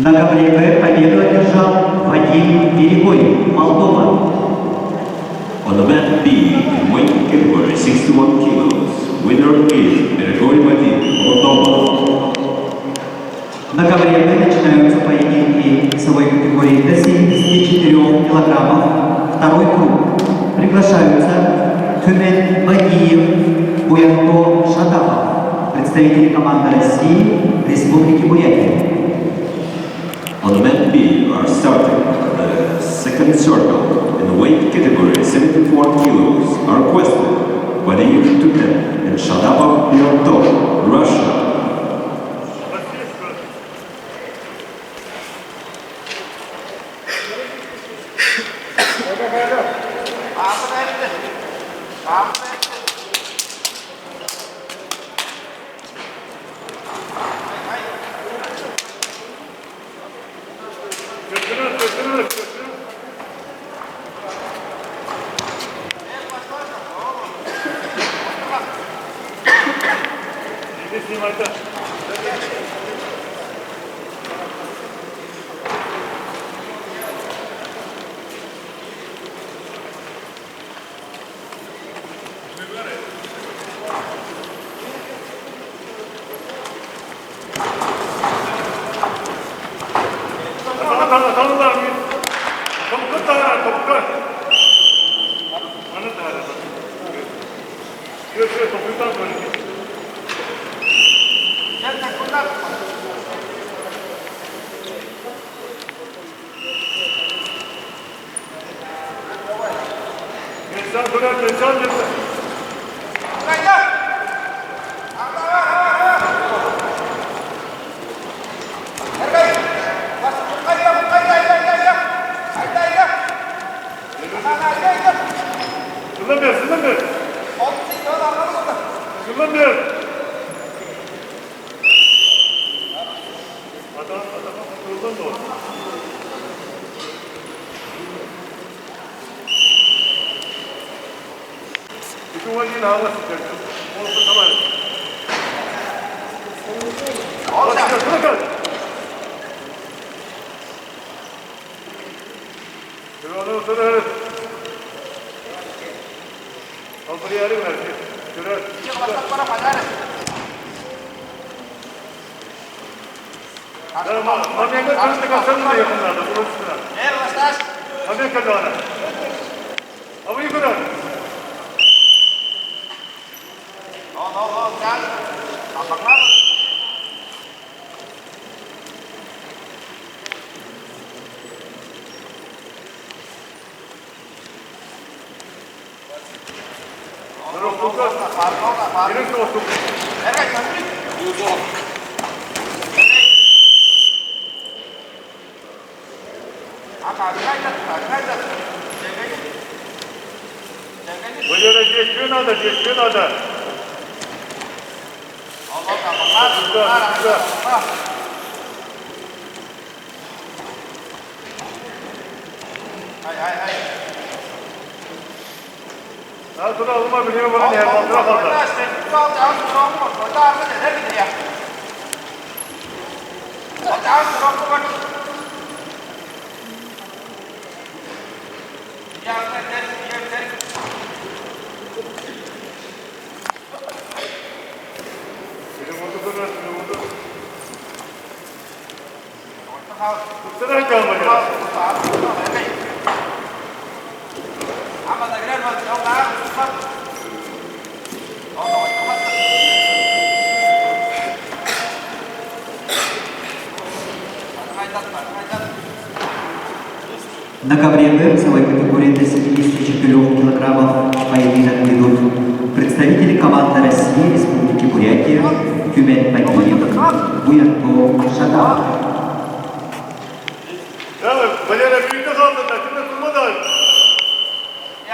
На ковре победу одержал Вадим Берегой, Молдова. On the mat B, in weight category 61 kilos, winner is Берегой Вадим, Молдова. На ковре Б начинаются поединки весовой категории до 74 килограммов. Второй круг. Приглашаются Тюмен Багиев, Буянко Шадапов, представители команды России, Республики Бурятия. On the mat B are starting the second circle in the weight category 74 kilos are requested Vadim Tumen and Shadapov Yurtov, Russia. На ковре в весовой категории до 74 килограммов поединок ведут представители команды России, Республики Бурятия, Тюмень Багиев, Буянто Шадап. Давай, Валера, birlikte kaldırdılar. Şimdi durma da.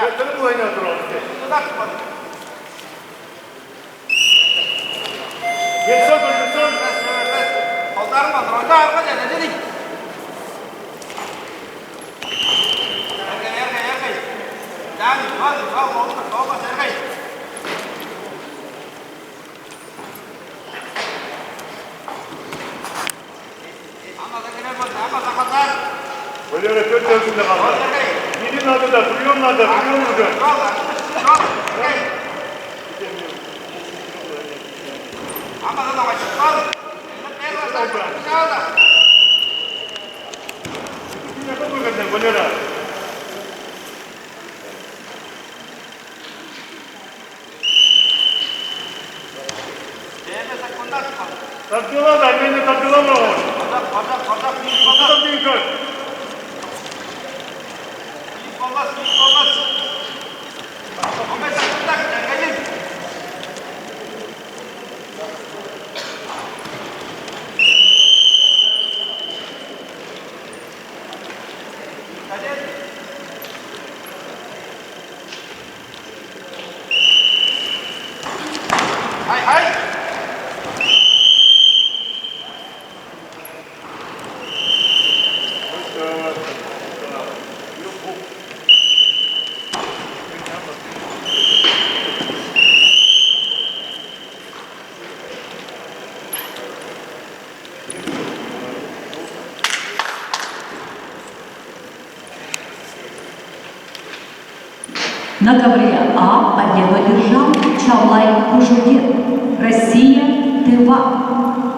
Götürüp bu oyuna duralım. Geçsen dur, geçsen. Kollarım var, orada arka gel, dedik. Erkek. Yani, hadi, olmaz, erkek. Valera kötü özünde kaldı. Gidin adı da, duruyor mu adı, duruyor mu adı? Ne yapalım bakalım Valera? Takıyorlar da, elinde takıyorlar mı o? Bakın bir yukarı. Hai. На ковре А победу одержал Чавлай Кужугет. Россия, Тыва.